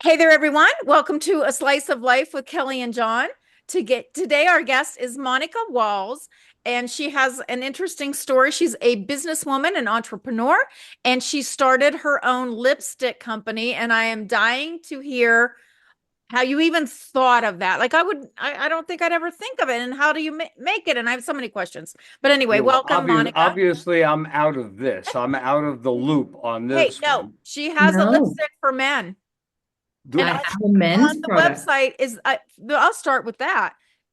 Hey there, everyone. Welcome to A Slice of Life with Kelly and Jon. Today, our guest is Monica Walls, and she has an interesting story. She's a businesswoman, an entrepreneur, and she started her own lipstick company. And I am dying to hear how you even thought of that. I don't think I'd ever think of it. And how do you make it? And I have so many questions. But anyway, Yeah, well, welcome, Monica. obviously, I'm out of this. I'm out of the loop on Hey, this no, one. she has a No, lipstick for men. And I Do, have a on men's the product. website I'll start with that.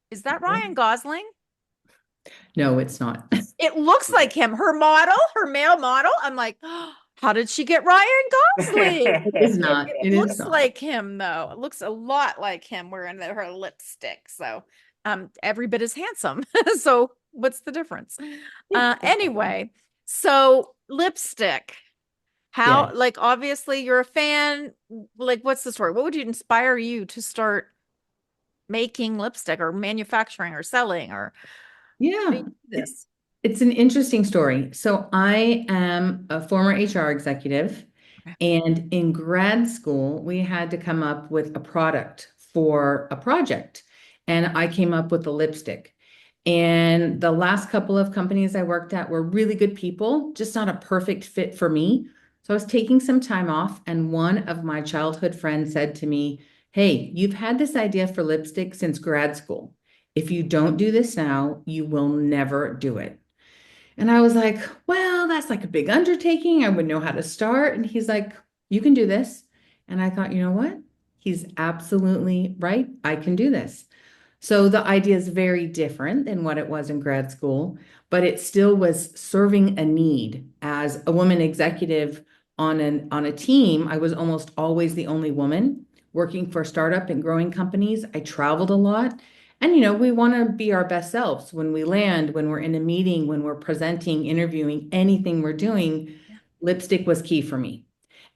Is that Ryan Gosling? No, it's not. It looks like him. Her male model. I'm like, oh, how did she get Ryan Gosling? It is not. It It is looks not. like him though. It looks a lot like him wearing her lipstick. So, every bit as handsome. So, what's the difference? Anyway, so lipstick. Yeah. How, like, obviously you're a fan. Like, what's the story? What would you inspire you to start making lipstick or manufacturing or selling or how do you Yeah. do It, this? it's an interesting story. So I am a former HR executive, Okay. and in grad school, we had to come up with a product for a project. And I came up with a lipstick. And the last couple of companies I worked at were really good people, just not a perfect fit for me. So I was taking some time off, and one of my childhood friends said to me, "Hey, you've had this idea for lipstick since grad school. If you don't do this now, you will never do it." And I was like, "Well, that's like a big undertaking. I wouldn't know how to start." And he's like, "You can do this." And I thought, you know what? He's absolutely right. I can do this. So the idea is very different than what it was in grad school, but it still was serving a need. As a woman executive on a team, I was almost always the only woman working for startup and growing companies. I traveled a lot. And we want to be our best selves when we land, when we're in a meeting, when we're presenting, interviewing, anything we're doing. Yeah. Lipstick was key for me.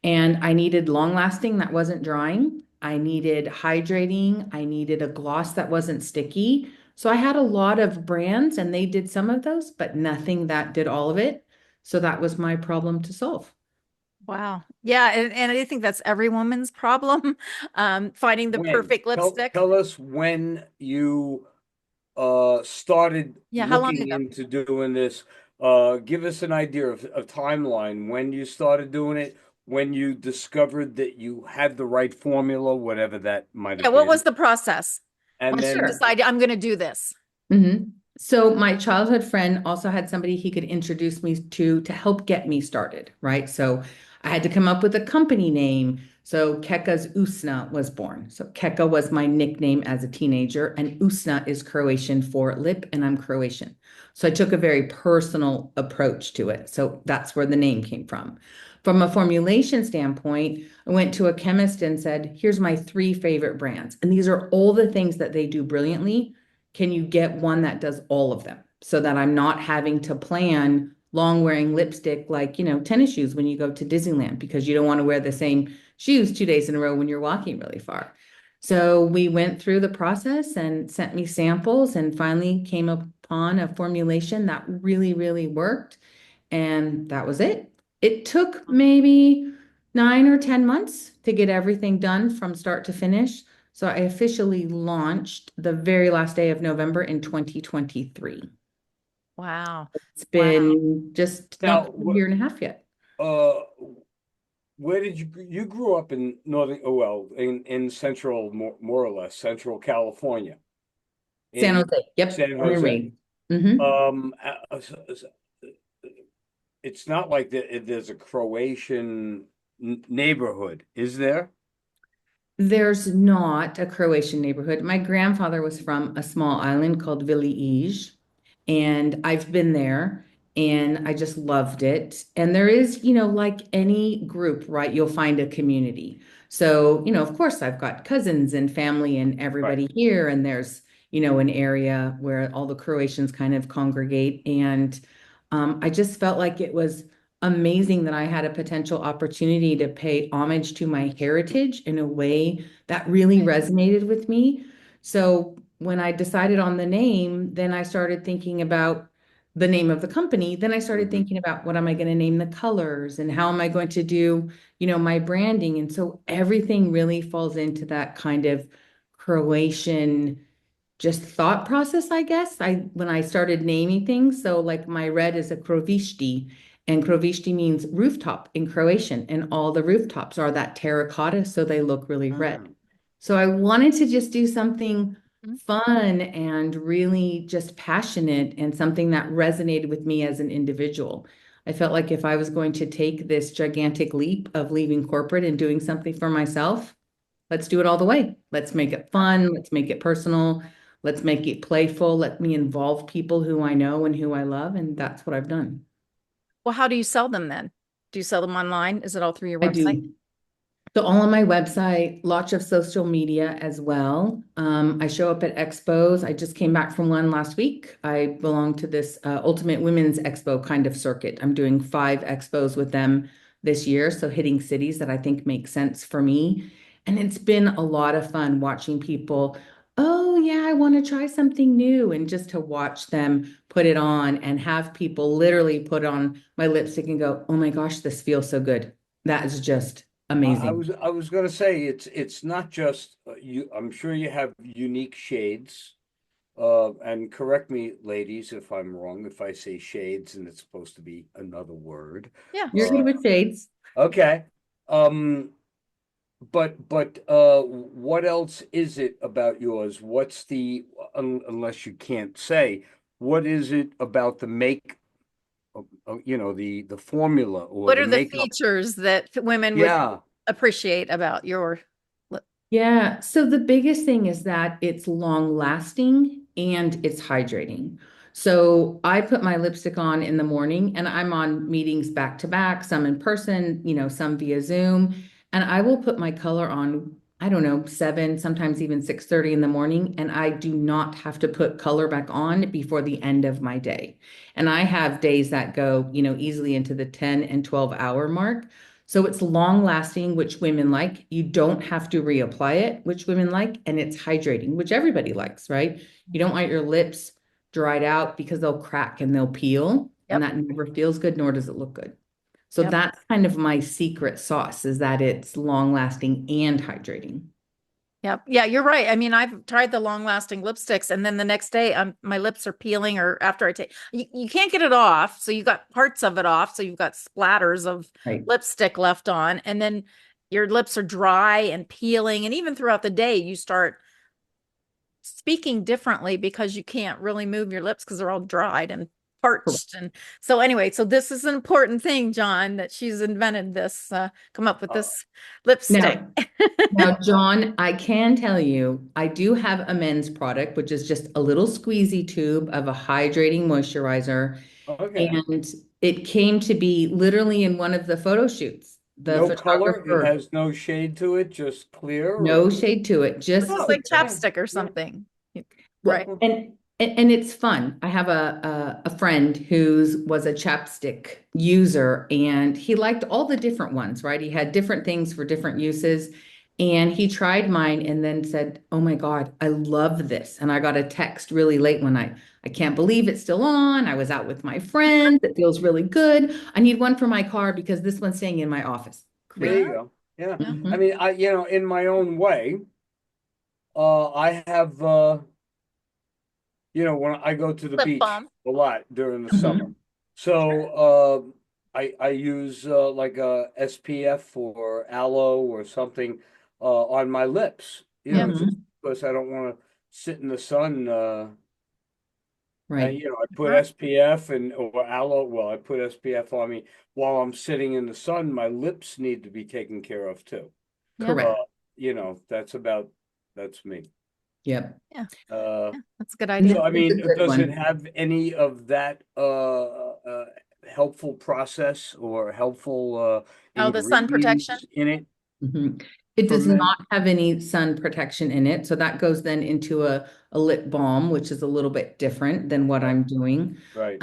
And I needed long lasting that wasn't drying. I needed hydrating. I needed a gloss that wasn't sticky. So I had a lot of brands and they did some of those, but nothing that did all of it. So that was my problem to solve. Wow. Yeah, and I think that's every woman's problem, finding the when? perfect Tell lipstick. tell us when you started Yeah, how long looking ago? into doing this. Give us an idea of a timeline when you started doing it, when you discovered that you had the right formula, whatever that might Yeah, have what been, was the process and once you then Sure. decided I'm going to do this? So my childhood friend also had somebody he could introduce me to help get me started, right? So I had to come up with a company name. So Keca's Usna was born. So Keca was my nickname as a teenager, and Usna is Croatian for lip, and I'm Croatian. So I took a very personal approach to it. So that's where the name came from. From a formulation standpoint, I went to a chemist and said, "Here's my three favorite brands." And these are all the things that they do brilliantly. Can you get one that does all of them so that I'm not having to plan long wearing lipstick like, tennis shoes when you go to Disneyland because you don't want to wear the same shoes 2 days in a row when you're walking really far. So we went through the process and sent me samples and finally came upon a formulation that really, really worked. And that was it. It took maybe 9 or 10 months to get everything done from start to finish. So I officially launched the very last day of November in 2023. Wow. It's Wow. been just not now, quite a year and a half yet. uh, where did you grew up in northern, oh well, in central, more or less central California, San in Jose. Yep. San Born and Jose. raised. Hmm. It's not like there's a Croatian neighborhood, is there? There's not a Croatian neighborhood. My grandfather was from a small island called Vili Ij, and I've been there and I just loved it. And there is, like any group, right? You'll find a community. So, of course, I've got cousins and family and Right. everybody here, and there's, an area where all the Croatians kind of congregate. And I just felt like it was amazing that I had a potential opportunity to pay homage to my heritage in a way that really resonated with me. So when I decided on the name, then I started thinking about the name of the company, then I started Hmm. thinking about what am I going to name the colors and how am I going to do, my branding. And so everything really falls into that kind of Croatian just thought process, I guess. When I started naming things, so like my red is a krovišti, and krovišti means rooftop in Croatian, and all the rooftops are that terracotta, so they look really red. Mm. So I wanted to just do something Mhm. fun and really just passionate and something that resonated with me as an individual. I felt like if I was going to take this gigantic leap of leaving corporate and doing something for myself, let's do it all the way. Let's make it fun. Let's make it personal. Let's make it playful. Let me involve people who I know and who I love. And that's what I've done. Well, how do you sell them then? Do you sell them online? Is it all through your I website? do. So all on my website, lots of social media as well. I show up at expos. I just came back from one last week. I belong to this Ultimate Women's Expo kind of circuit. I'm doing 5 expos with them this year, so hitting cities that I think make sense for me. And it's been a lot of fun watching people. Oh, yeah, I want to try something new. And just to watch them put it on and have people literally put on my lipstick and go, oh my gosh, this feels so good. That is just amazing. I was gonna say it's not just you. I'm sure you have unique shades. And correct me, ladies, if I'm wrong, if I say shades and it's supposed to be another word. Yeah. You're good with shades. Okay. Um, what else is it about yours? What's the unless you can't say, what is it about the make the formula or What the are the makeup? features that women would Yeah. appreciate about your lip? Yeah. So the biggest thing is that it's long lasting and it's hydrating. So I put my lipstick on in the morning and I'm on meetings back to back, some in person, some via Zoom. And I will put my color on, I don't know, 7, sometimes even 6:30 in the morning. And I do not have to put color back on before the end of my day. And I have days that go, easily into the 10 and 12-hour mark. So it's long lasting, which women like. You don't have to reapply it, which women like. And it's hydrating, which everybody likes, right? You don't want your lips dried out because they'll crack and they'll peel. And Yep. that never feels good, nor does it look good. So Yep. that's kind of my secret sauce is that it's long lasting and hydrating. Yep. Yeah, you're right. I mean, I've tried the long-lasting lipsticks, and then the next day, my lips are peeling, or after I take, you can't get it off. So you got parts of it off. So you've got splatters of Right. lipstick left on, and then your lips are dry and peeling. And even throughout the day, you start speaking differently because you can't really move your lips because they're all dried and Correct. parched. And so anyway, so this is an important thing, John, that she's invented this, come up with Uh, this lipstick. Now, John, I can tell you, I do have a men's product, which is just a little squeezy tube of a hydrating moisturizer. okay. And it came to be literally in one of the photo shoots. The No color. It photographer, has no shade to it, just clear no or shade to it, This is just oh, like clear. yeah. chapstick or Yeah. something. Right. Well, and it's fun. I have a friend who's was a chapstick user and he liked all the different ones, right? He had different things for different uses. And he tried mine and then said, oh my God, I love this. And I got a text really late one night. I can't believe it's still on. I was out with my friends. It feels really good. I need one for my car because this one's staying in my office. There Great. you Yeah. go. Yeah. Yeah. I Mhm. mean, in my own way, I have, when I go to the Lip beach balm. a lot during the summer. Mhm. So, I use like a SPF or aloe or something on my lips, Yep. just Mhm. because I don't want to sit in the sun. And Right. I put SPF and or aloe. Well, I put SPF on me while I'm sitting in the sun. My lips need to be taken care of too. Yep. Uh, Correct. that's me. Yep. Yeah. Uh, Yeah. That's a good And idea. so this I is a mean, good does it one. have any of that helpful process or helpful Oh, the sun protection. ingredients in it Mhm. It for does men? not have any sun protection in it. So that goes then into a lip balm, which is a little bit different than what Right, I'm doing. right.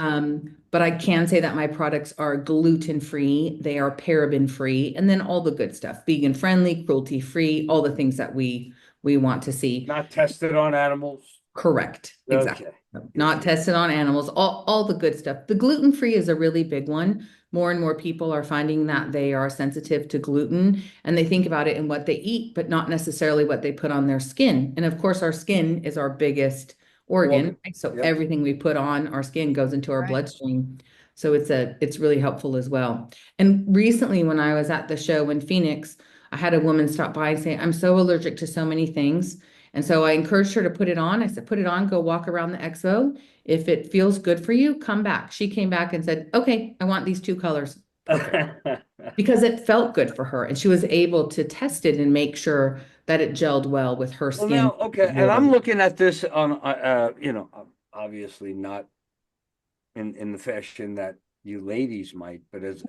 But I can say that my products are gluten free, they are paraben free, and then all the good stuff, vegan friendly, cruelty free, all the things that we want to see. Not tested on animals. Correct. Okay. Exactly. Not tested on animals, all the good stuff. The gluten-free is a really big one. More and more people are finding that they are sensitive to gluten and they think about it in what they eat, but not necessarily what they put on their skin. And of course, our skin is our biggest organ, Organ. right? So Yep. everything we put on our skin goes into our Right. bloodstream. So it's really helpful as well. And recently when I was at the show in Phoenix, I had a woman stop by and say, I'm so allergic to so many things. And so I encouraged her to put it on. I said, put it on, go walk around the expo. If it feels good for you, come back. She came back and said, okay, I want these two colors. Perfect. Because it felt good for her. And she was able to test it and make sure that it gelled well with her Well, skin. now, okay, and I'm looking at this on, obviously not in the fashion that you ladies might, but as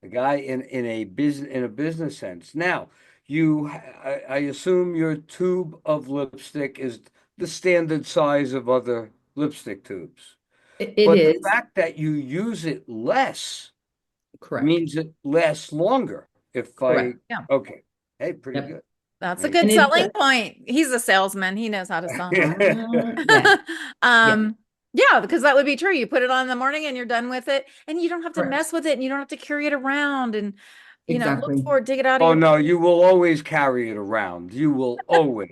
a guy in a business sense. Now, I assume your tube of lipstick is the standard size of other lipstick tubes, It but the is fact that you use it less correct. means it lasts longer. If I Correct. Yeah. Okay, hey, pretty Yep. good. That's a Pretty good And it's selling point. He's a salesman. He knows how to sell. yes, yes, Um, yeah, because that would be true. You put it on in the morning and you're done with it, and you don't have to correct. mess with it, and you don't have to carry it around and look Exactly. for it, dig it out of Oh your no, you will always carry it around. You will well, always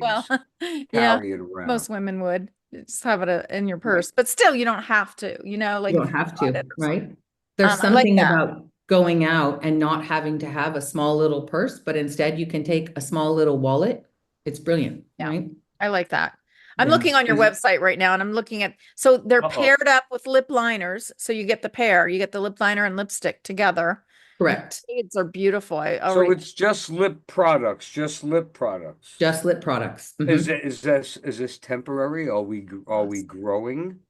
yeah, carry it around. most women would just have it in your Right. purse, but still you don't have to, You like if don't you have bought to, it or something. right? There's I like something that. about going out and not having to have a small little purse, but instead you can take a small little wallet. It's brilliant, Yeah, right? I like that. I'm Yeah. looking on your Is it? website right now and I'm looking at, so they're Uh-oh. paired up with lip liners. So you get the pair, you get the lip liner and lipstick together. And Correct. the shades are beautiful. I So already, it's just lip products, just lip products. Just lip products. Is this temporary? Are we growing?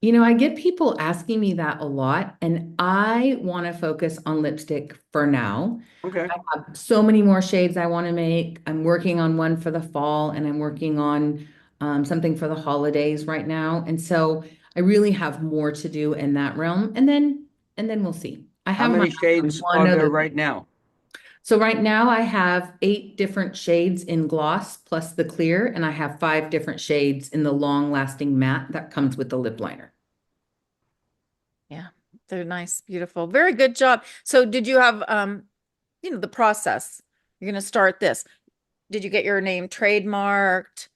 I get people asking me that a lot, and I want to focus on lipstick for now. Okay. I have so many more shades I want to make. I'm working on one for the fall, and I'm working on something for the holidays right now. And so I really have more to do in that realm, and then we'll see. I How have my many eye on shades one are there other right thing. now? So right now I have 8 different shades in gloss plus the clear, and I have 5 different shades in the long-lasting matte that comes with the lip liner. yeah, they're nice, beautiful. Very good job. So did you have, the process? You're going to start this. Did you get your name trademarked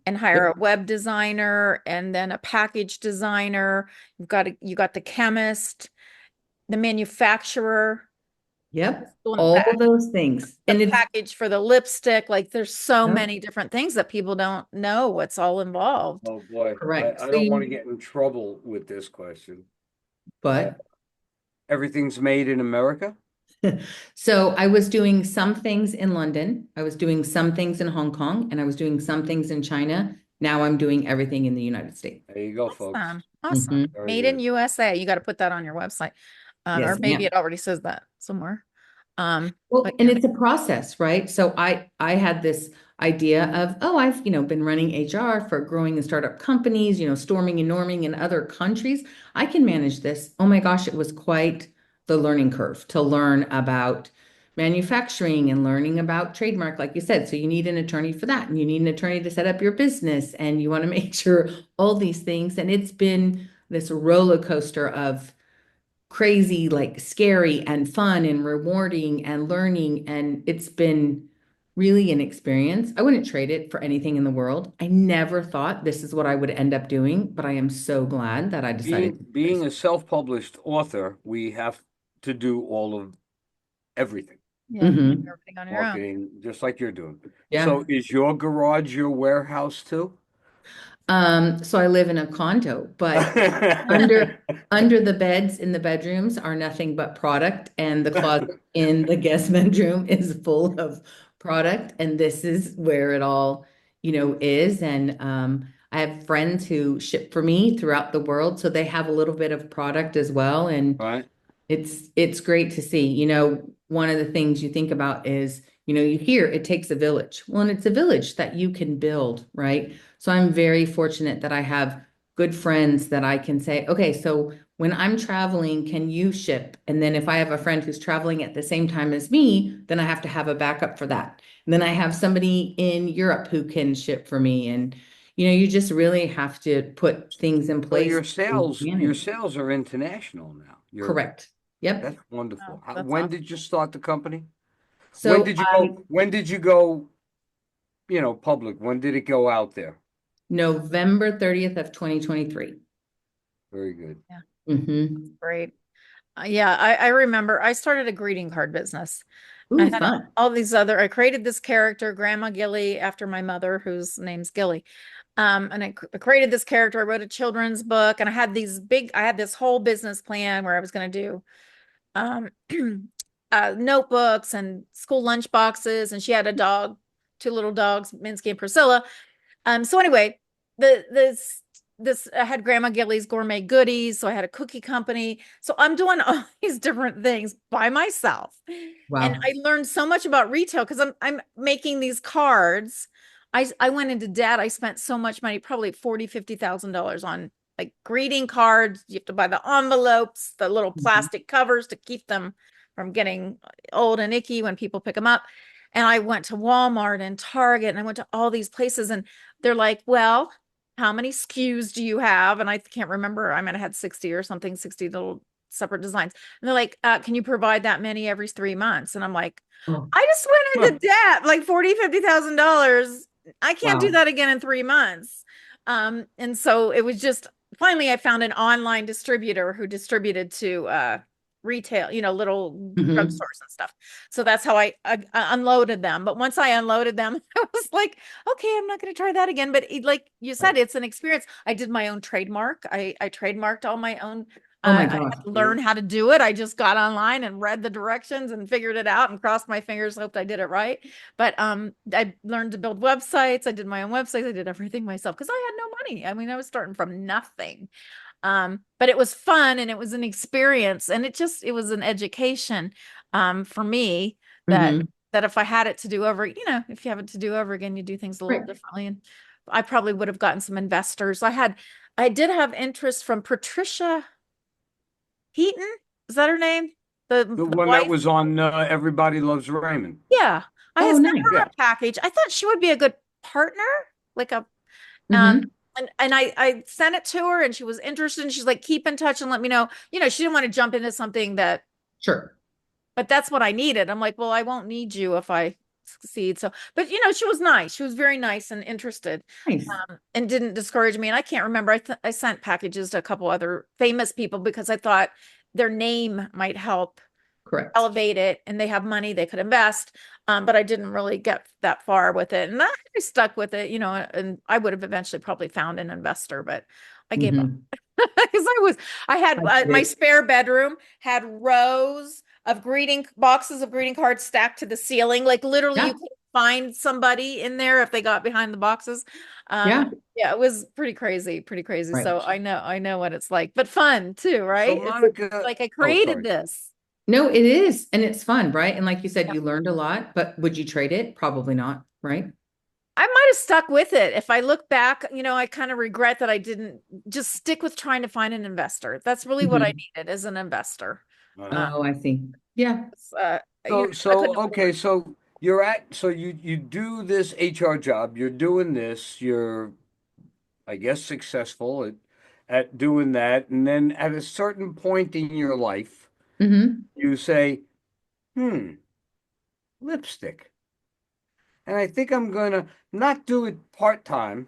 and hire Yep. a web designer and then a package designer? You got the chemist, the manufacturer, Yep. doing All those things. the And it's package for the lipstick. Like there's so yep, many different things that people don't know what's all involved. Oh boy, I, correct. I So don't want to get in trouble with this question. Uh, but Everything's made in America? so I was doing some things in London, I was doing some things in Hong Kong, and I was doing some things in China. Now I'm doing everything in the United States. There you go, folks. Awesome. Awesome. Mhm. Very Made in good. USA. You got to put that on your website. Or Yes, maybe ma'am. it already says that somewhere. But Well, and yeah. it's a process, right? So I had this idea of, oh, I've, been running HR for growing and startup companies, storming and norming in other countries. I can manage this. Oh my gosh, it was quite the learning curve to learn about manufacturing and learning about trademark, like you said. So you need an attorney for that, and you need an attorney to set up your business, and you want to make sure all these things. And it's been this roller coaster of crazy, like scary and fun and rewarding and learning. And it's been really an experience. I wouldn't trade it for anything in the world. I never thought this is what I would end up doing, but I am so glad that I decided Being to do being this. a self-published author, we have to do all of everything, Yeah. Hmm. Everything on your own. marketing, just like you're doing. Yeah. So is your garage your warehouse too? So I live in a condo, but under under the beds in the bedrooms are nothing but product, and the closet in the guest bedroom is full of product, and this is where it all, is. And I have friends who ship for me throughout the world, so they have a little bit of product as well, and Right? it's great to see. One of the things you think about is, you hear it takes a village. Well, and it's a village that you can build, right? So I'm very fortunate that I have good friends that I can say, okay, so when I'm traveling, can you ship? And then if I have a friend who's traveling at the same time as me, then I have to have a backup for that. And then I have somebody in Europe who can ship for me. And You just really have to put things in So place to your manage. sales are international now. Correct. Yep. That's wonderful. Oh, that's When awesome. did you start the company? So I When did you go, public? When did it go out there? November 30th of 2023. Very good. Yeah, Mm-hmm. great. Yeah, I remember I started a greeting card business. I Ooh, had fun. all these other, I created this character, Grandma Gilly, after my mother, whose name's Gilly. And I created this character. I wrote a children's book, and I had this whole business plan where I was going to do um, notebooks and school lunch boxes. And she had a dog, two little dogs, Minsky and Priscilla. So anyway, this I had Grandma Gilly's gourmet goodies, so I had a cookie company. So I'm doing all these different things by myself. And Wow. I learned so much about retail because I'm making these cards. I went into debt. I spent so much money, probably 40, $50,000 on like greeting cards. You have to buy the envelopes, the little Mhm. plastic covers to keep them from getting old and icky when people pick them up. And I went to Walmart and Target and I went to all these places and they're like, well, how many SKUs do you have? And I can't remember. I mean, I had 60 or something, 60 little separate designs. And they're like, can you provide that many every 3 months? And I'm like, Oh, I just went into debt, like 40, $50,000. I can't do wow. that again in 3 months. And so it was just finally I found an online distributor who distributed to retail, little Hmm. drugstores and stuff. So that's how I unloaded them. But once I unloaded them, I was like, okay, I'm not going to try that again. But like you Right. said, it's an experience. I did my own trademark. I trademarked all my own. Oh my I gosh. had to learn Mhm. how to do it. I just got online and read the directions and figured it out and crossed my fingers, hoped I did it right. But I learned to build websites. I did my own websites. I did everything myself because I had no money. I mean, I was starting from nothing. But it was fun and it was an experience and it was an education for me that Hmm. that if I had it to do over, if you have it to do over again, you do things a little Right. differently. And I probably would have gotten some investors. I did have interest from Patricia Heaton. Is that her name? The The one that wife? was on Everybody Loves Raymond. Yeah. I Oh, sent nice. her Yeah. a package. I thought she would be a good partner, like a Um, Hmm. and I sent it to her and she was interested and she's like, keep in touch and let me know. She didn't want to jump into something Sure. but that's what I needed. I'm like, well, I won't need you if I succeed. So, but she was nice. She was very nice and interested, Nice. and didn't discourage me. And I can't remember. I sent packages to a couple other famous people because I thought their name might help Correct. elevate it and they have money they could invest. But I didn't really get that far with it. And I stuck with it, and I would have eventually probably found an investor, but I gave up Hmm. because I had I get my it. spare bedroom had rows of greeting boxes of greeting cards stacked to the ceiling. Like literally you Yeah. could find somebody in there if they got behind the boxes. Um, Yeah. yeah, it was pretty crazy, pretty crazy. Right. So I know what it's like, but fun too, So right? It's Monica, like I oh, created sorry. this. No, it is. And it's fun, right? And like you said, Yeah. you learned a lot, but would you trade it? Probably not, right? I might have stuck with it. If I look back, I kind of regret that I didn't just stick with trying to find an investor. That's really what I Hmm. needed as an investor. Uh-huh. Uh, Oh, I see. Yeah. it's, uh, I So couldn't okay, afford. so you do this HR job, you're doing this, you're I guess successful at doing that, and then at a certain point in your life, Hmm. you say, lipstick. And I think I'm gonna not do it part-time.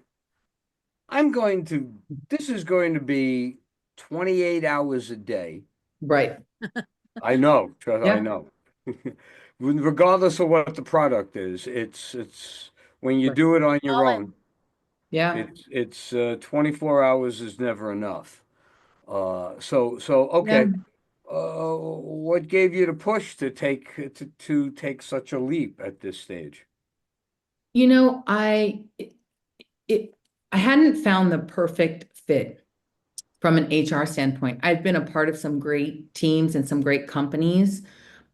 This is going to be 28 hours a day. Right. I know, I Yeah. know. Regardless of what the product is, it's when you Right. do it on your All in. own, Yeah. it's 24 hours is never enough. So Yeah. okay. What gave you the push to take such a leap at this stage? You know, it I hadn't found the perfect fit from an HR standpoint. I've been a part of some great teams and some great companies,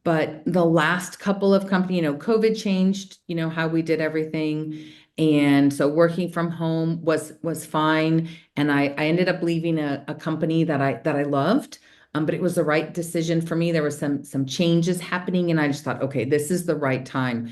but the last couple of companies, COVID changed, how we did everything. And so working from home was fine. And I ended up leaving a company that I loved. But it was the right decision for me. There were some changes happening, and I just thought, okay, this is the right time.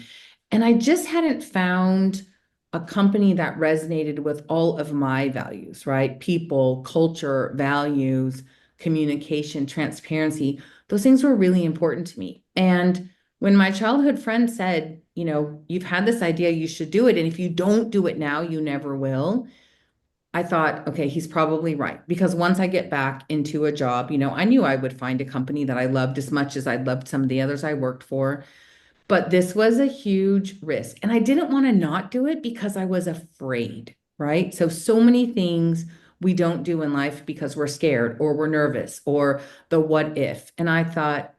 And I just hadn't found a company that resonated with all of my values, right? People, culture, values, communication, transparency. Those things were really important to me. And when my childhood friend said, you've had this idea, you should do it. And if you don't do it now, you never will. I thought, okay, he's probably right. Because once I get back into a job, I knew I would find a company that I loved as much as I loved some of the others I worked for. But this was a huge risk. And I didn't want to not do it because I was afraid, right? So many things we don't do in life because we're scared or we're nervous or the what if. And I thought,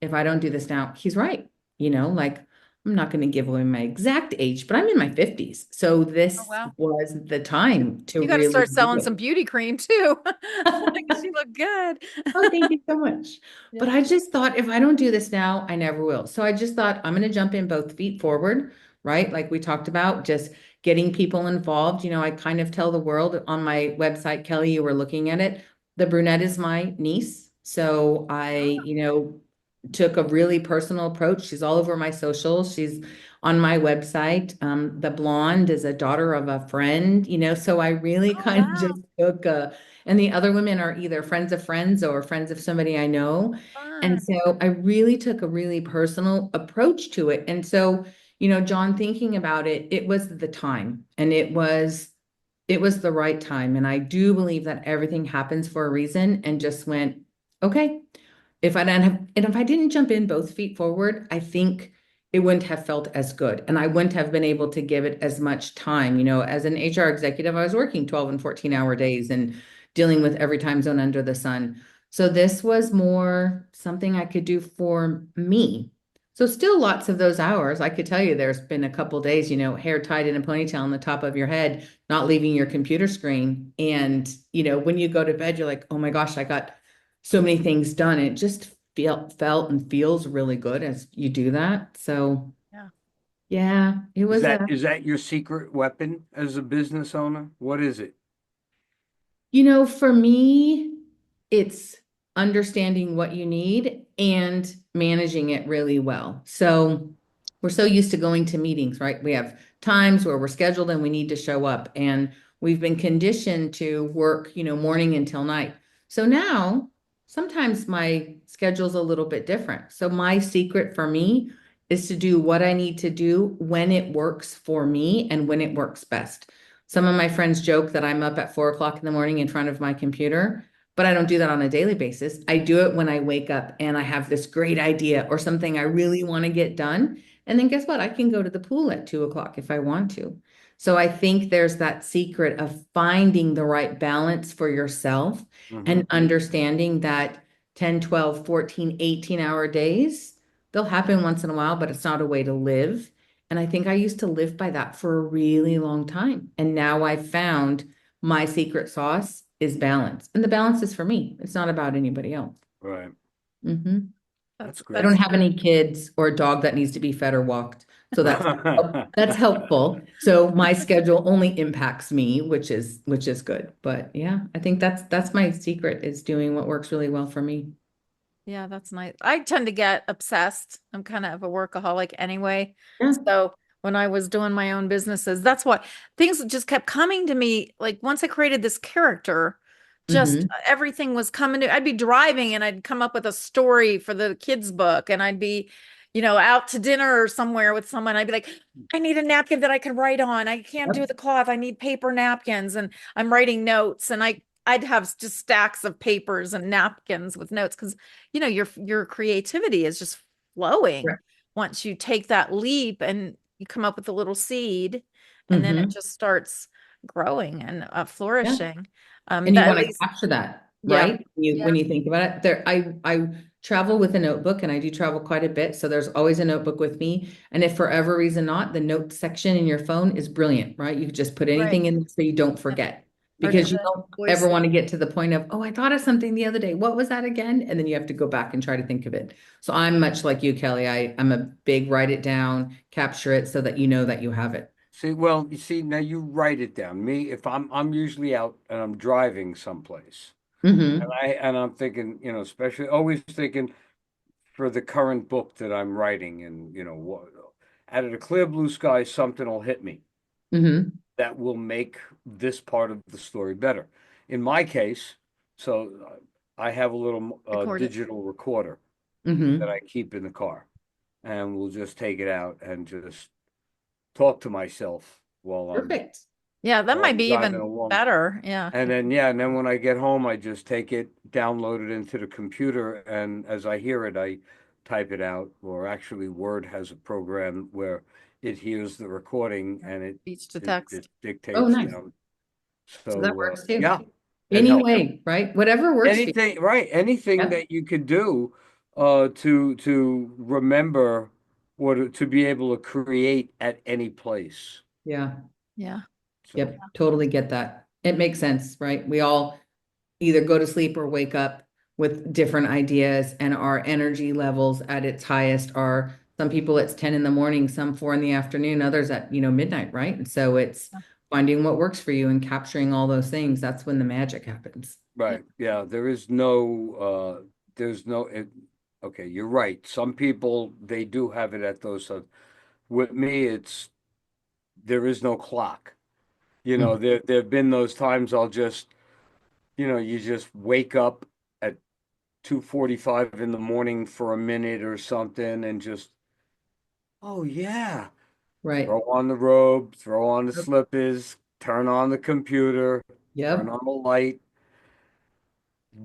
if I don't do this now, he's right. Like I'm not going to give away my exact age, but I'm in my 50s. So Oh, this wow. was the time to You got to really start do selling some it. beauty cream too. Because you look good. Oh, thank you so much. But Yeah. I just thought if I don't do this now, I never will. So I just thought I'm going to jump in both feet forward, right? Like we talked about, just getting people involved. I kind of tell the world on my website, Kelly, you were looking at it. The brunette is my niece. So I, took a really personal approach. She's all over my socials. She's on my website. The blonde is a daughter of a friend, so I really Oh, kind of wow. just took a and the other women are either friends of friends or friends of somebody I know. And Fun. so I really took a really personal approach to it. And so, John, thinking about it, it was the time and it was the right time. And I do believe that everything happens for a reason and just went, okay, if I didn't jump in both feet forward, I think it wouldn't have felt as good. And I wouldn't have been able to give it as much time. As an HR executive, I was working 12 and 14-hour days and dealing with every time zone under the sun. So this was more something I could do for me. So still lots of those hours. I could tell you there's been a couple days, hair tied in a ponytail on the top of your head, not leaving your computer screen. And, when you go to bed, you're like, oh my gosh, I got so many things done. It just felt and feels really good as you do that. So Yeah. yeah, it Is was that is that your secret weapon as a business owner? What is it? For me, it's understanding what you need and managing it really well. So we're so used to going to meetings, right? We have times where we're scheduled and we need to show up, and we've been conditioned to work, morning until night. So now sometimes my schedule's a little bit different. So my secret for me is to do what I need to do when it works for me and when it works best. Some of my friends joke that I'm up at 4 o'clock in the morning in front of my computer, but I don't do that on a daily basis. I do it when I wake up and I have this great idea or something I really want to get done. And then guess what? I can go to the pool at 2 o'clock if I want to. So I think there's that secret of finding the right balance for yourself Hmm. and understanding that 10, 12, 14, 18-hour days, they'll happen once in a while, but it's not a way to live. And I think I used to live by that for a really long time. And now I've found my secret sauce is balance. And the balance is for me. It's not about anybody else. Right. Hmm. That's I great. don't have any kids or a dog that needs to be fed or walked. So that's helpful. So my schedule only impacts me, which is good. But yeah, I think that's my secret is doing what works really well for me. Yeah, that's nice. I tend to get obsessed. I'm kind of a workaholic anyway. Yeah. So when I was doing my own businesses, that's why things just kept coming to me. Like once I created this character, just Hmm. everything was coming to, I'd be driving and I'd come up with a story for the kids book and I'd be, out to dinner or somewhere with someone. I'd be like, I need a napkin that I can write on. I can't do Yep. the cloth. I need paper napkins and I'm writing notes and I'd have just stacks of papers and napkins with notes because your creativity is just flowing Right. once you take that leap and you come up with a little seed and then it Hmm. just starts growing and Yeah. flourishing. And you That at want to least, capture that, yeah, right? You yeah, when you think about it, I travel with a notebook and I do travel quite a bit. So there's always a notebook with me. And if for ever reason not, the notes section in your phone is brilliant, right? You could just put right. anything in so you don't forget. Or do Because you the don't voice. ever want to get to the point of, oh, I thought of something the other day. What was that again? And then you have to go back and try to think of it. So I'm much like you, Kelly. I'm a big write it down, capture it so that you know that you have it. See, well, you see, now you write it down. Me, if I'm usually out and I'm driving someplace, and Hmm. I'm thinking, especially always thinking for the current book that I'm writing, and what, out of the clear blue sky, something will hit me. Hmm. that will make this part of the story better. In my case, so I have a little Record it. digital recorder that Hmm. I keep in the car, and we'll just take it out and just talk to myself Perfect. Yeah, that while might I'm be driving even along. better. Yeah. And then yeah, and then when I get home, I just take it, download it into the computer, and as I hear it, I type it out. Or actually, Word has a program where it hears the recording and it Speech to it text. Oh, dictates nice. down. So that So works too. yeah, it Any helps. way, right? Whatever works for you. Anything, right? Anything Yep. that you could do to remember or to be able to create at any place. Yeah. Yeah. So Yep. Totally get that. It makes sense, right? We all either go to sleep or wake up with different ideas, and our energy levels at its highest are some people it's 10 in the morning, some 4 in the afternoon, others at, midnight, right? And so it's finding what works for you and capturing all those things. That's when the magic happens. Yeah. right, yeah, there's no okay, you're right. Some people they do have it at those. With me, it's there is no clock. Mhm. There've been those times I'll just you just wake up at 2:45 in the morning for a minute or something and just, oh yeah, Right. throw on the robe, throw on the slippers, turn on the computer, turn Yep. on the light,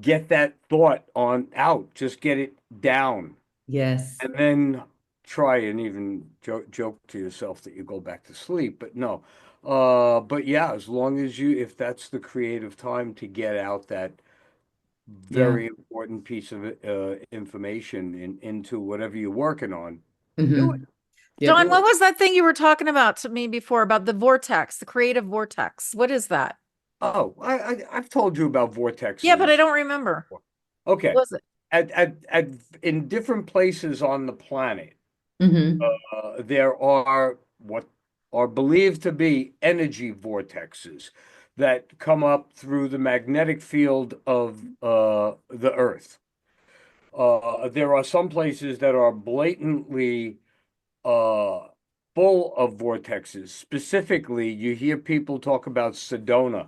get that thought on out, just get it down, Yes. and then try and even joke to yourself that you go back to sleep. But no, but yeah, as long as if that's the creative time to get out that Yeah. very important piece of information into whatever you're working on, do it, Hmm. Yep. John, do what it. was that thing you were talking about to me before about the vortex, the creative vortex? What is that? Oh, I've told you about Yeah, but I vortexes. don't remember. What Okay, was it? at in different places on the planet, Hmm. there are what are believed to be energy vortexes that come up through the magnetic field of the Earth. There are some places that are blatantly uh, full of vortexes. Specifically, you hear people talk about Sedona,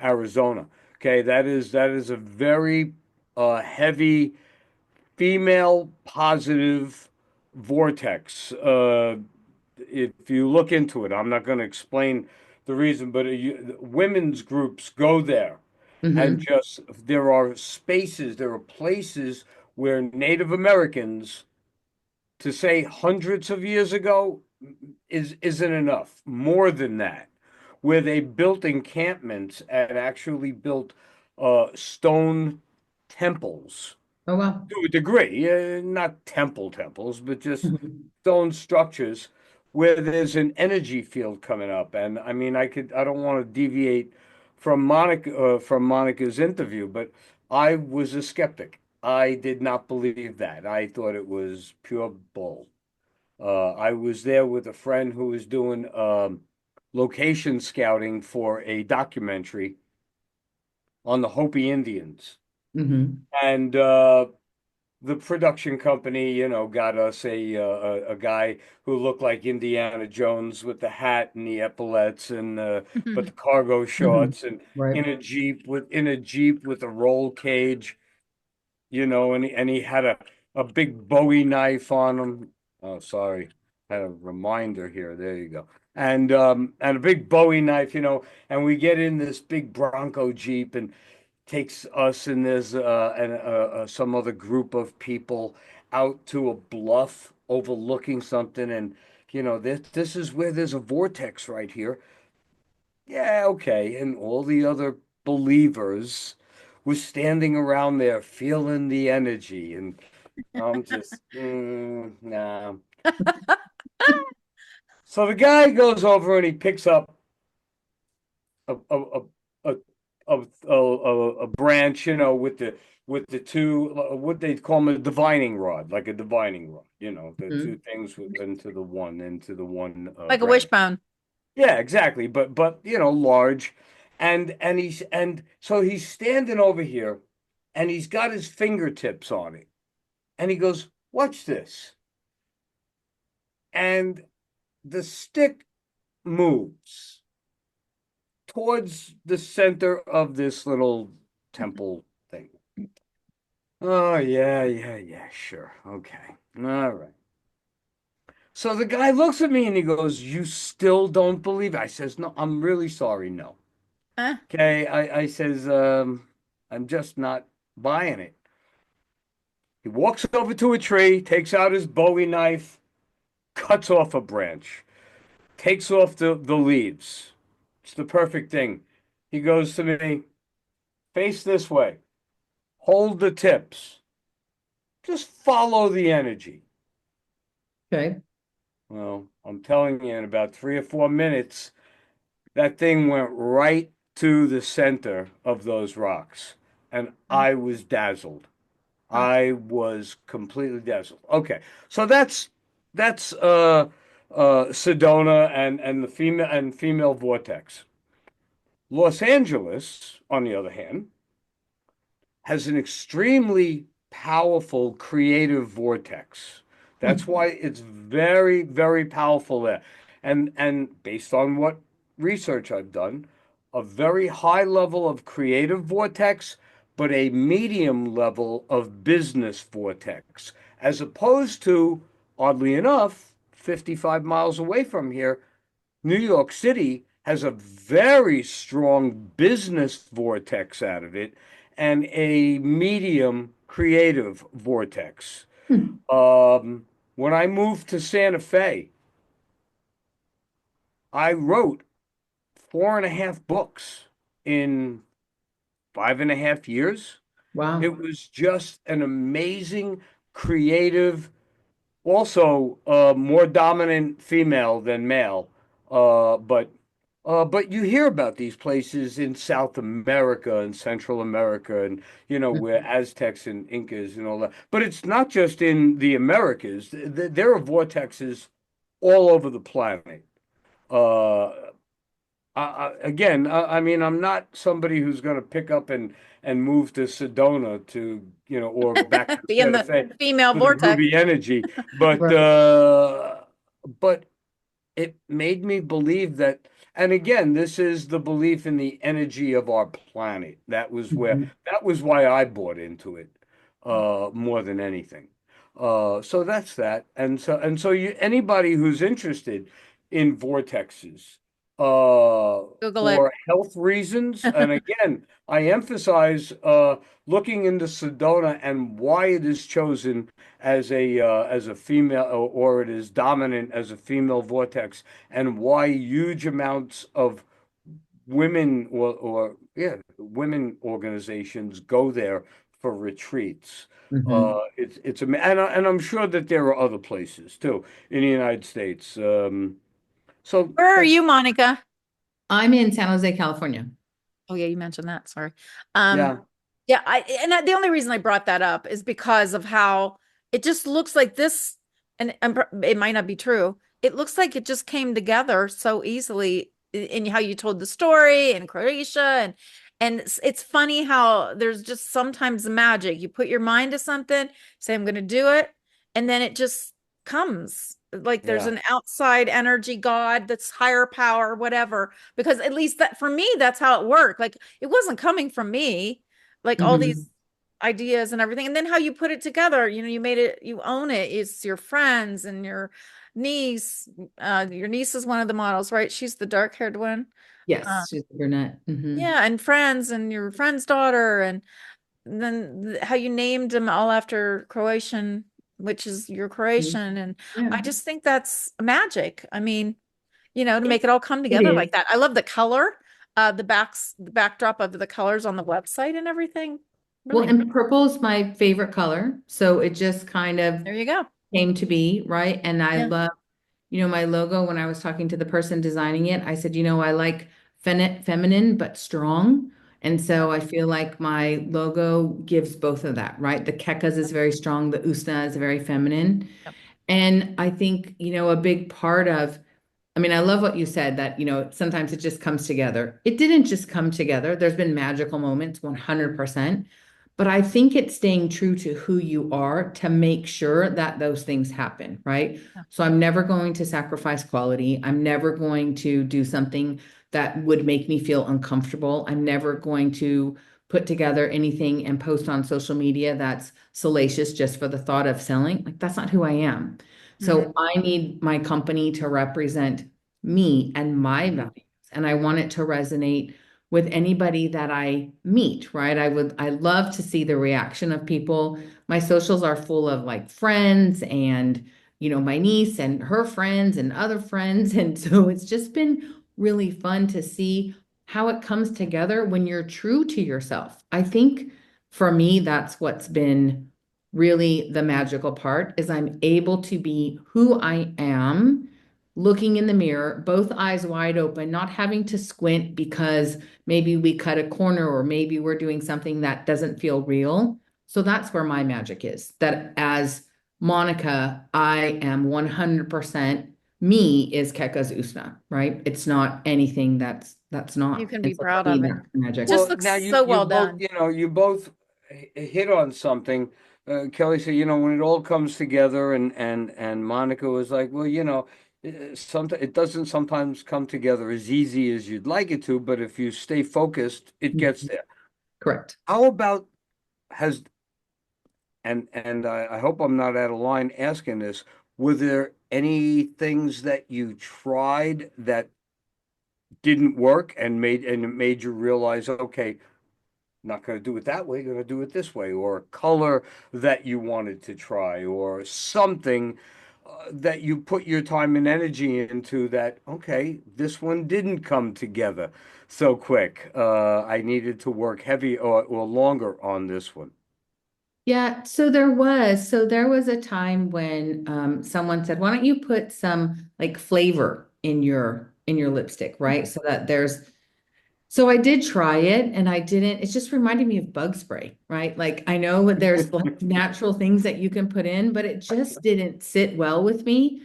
Arizona. Okay, that is a very heavy female positive vortex. If you look into it, I'm not going to explain the reason, but women's groups go there and Hmm. just there are spaces, there are places where Native Americans, to say hundreds of years ago, isn't enough. More than that, where they built encampments and actually built stone temples Oh, wow. to a degree, not temples, but just Mhm. stone structures where there's an energy field coming up. And I mean, I don't want to deviate from Monica's interview, but I was a skeptic. I did not believe that. I thought it was pure bull. I was there with a friend who was doing location scouting for a documentary on the Hopi Indians. Hmm. And the production company, got us a guy who looked like Indiana Jones with the hat and the epaulets and but the cargo Hmm. shorts and Right. in a jeep with a roll cage, and he had a big Bowie knife on him. Oh, sorry, I had a reminder here. There you go. And a big Bowie knife, and we get in this big Bronco Jeep and takes us and there's some other group of people out to a bluff overlooking something, and this is where there's a vortex right here. Yeah, okay. And all the other believers were standing around there feeling the energy, and I'm just nah. So the guy goes over and he picks up a a a a branch, with the two, what they call them, a divining rod, like a divining rod, the two Mhm. things into the one Like a branch. wishbone. Yeah, exactly. But large, and so he's standing over here, and he's got his fingertips on it, and he goes, "Watch this," and the stick moves. towards the center of this little temple thing. Oh, yeah, sure. Okay. All right. So the guy looks at me and he goes, "You still don't believe it?" I says, "No, I'm really sorry. No." Uh, Okay. I says, I'm just not buying it. He walks over to a tree, takes out his Bowie knife, cuts off a branch, takes off the leaves. It's the perfect thing. He goes to me, "Face this way, hold the tips, just follow the energy." Okay. Well, I'm telling you, in about 3 or 4 minutes, that thing went right to the center of those rocks, and I was dazzled. huh. I was completely dazzled. Okay, so that's Sedona and the female vortex. Los Angeles, on the other hand, has an extremely powerful creative vortex. That's why it's very, very powerful there. And based on what research I've done, a very high level of creative vortex, but a medium level of business vortex, as opposed to, oddly enough, 55 miles away from here, New York City has a very strong business vortex out of it and a medium creative vortex. Hmm. When I moved to Santa Fe, I wrote 4.5 books in 5.5 years. Wow. It was just an amazing, creative, also more dominant female than male. But you hear about these places in South America and Central America, and where Aztecs and Incas and all that. But it's not just in the Americas. There are vortexes all over the planet. Uh, I mean, I'm not somebody who's going to pick up and move to Sedona to, or back to Be in Santa the Fe female for the vortex. groovy energy, but Right. it made me believe that. And again, this is the belief in the energy of our planet. Mhm. That was why I bought into it, more than anything. So that's that. And so anybody who's interested in vortexes, Google it. for health reasons, and again, I emphasize, looking into Sedona and why it is chosen as a female, or it is dominant as a female vortex, and why huge amounts of women, or yeah, women organizations go there for retreats. Mhm. And I'm sure that there are other places too in the United States. So Where are that's you, Monica? I'm in San Jose, California. Oh yeah, you mentioned that. Sorry. Um, Yeah, yeah, the only reason I brought that up is because of how it just looks like this, and it might not be true. It looks like it just came together so easily in how you told the story in Croatia, and it's funny how there's just sometimes magic. You put your mind to something, say I'm going to do it, and then it just comes. Like there's yeah, an outside energy, God, that's higher power, whatever. Because at least that for me, that's how it worked. Like it wasn't coming from me, like all these Mhm. ideas and everything. And then how you put it together, you made it, you own it. It's your friends and your niece. Your niece is one of the models, right? She's the dark-haired one. Uh, Yes, she's a brunette. yeah, and friends and your friend's daughter, and then how you named them all after Croatian, which is your Croatian. And Yeah. I just think that's magic. I mean, to It, make it all come it together like is. that. I love the color, the backdrop of the colors on the website and everything. Well, Really, and purple is my favorite color. So it just kind of there you go. came to be, right? And I Yeah. love, my logo, when I was talking to the person designing it, I said, I like feminine but strong. And so I feel like my logo gives both of that, right? The Keka's is very strong, the Usna is very feminine. Yep. And I think, a big part of, I mean, I love what you said that, sometimes it just comes together. It didn't just come together. There's been magical moments, 100%. But I think it's staying true to who you are to make sure that those things happen, right? Yeah. So I'm never going to sacrifice quality. I'm never going to do something that would make me feel uncomfortable. I'm never going to put together anything and post on social media that's salacious just for the thought of selling. Like, that's not who I am. Mhm. So I need my company to represent me and my Mhm. values. And I want it to resonate with anybody that I meet, right? I love to see the reaction of people. My socials are full of like friends and, my niece and her friends and other friends. And so it's just been really fun to see how it comes together when you're true to yourself. I think for me, that's what's been really the magical part is I'm able to be who I am, looking in the mirror, both eyes wide open, not having to squint because maybe we cut a corner or maybe we're doing something that doesn't feel real. So that's where my magic is. That as Monica, I am 100% me is Keca's Usna, right? It's not anything that's You not. can And be so for proud me, of it. that's magic. Just Well, looks now you so you well both, done. you both hit on something. Kelly said, when it all comes together, and Monica was like, well, sometimes it doesn't sometimes come together as easy as you'd like it to, but if you stay focused, it gets Mhm. there. Correct. How about has and I hope I'm not out of line asking this, were there any things that you tried that didn't work and it made you realize, okay, not going to do it that way, going to do it this way, or a color that you wanted to try, or something that you put your time and energy into that, okay, this one didn't come together so quick. I needed to work heavy or longer on this one. Yeah, so there was a time when someone said, "Why don't you put some like flavor in your lipstick, right? So that there's." So I did try it, and I didn't. It just reminded me of bug spray, right? Like I know there's like natural things that you can put in, but it just didn't sit well with me,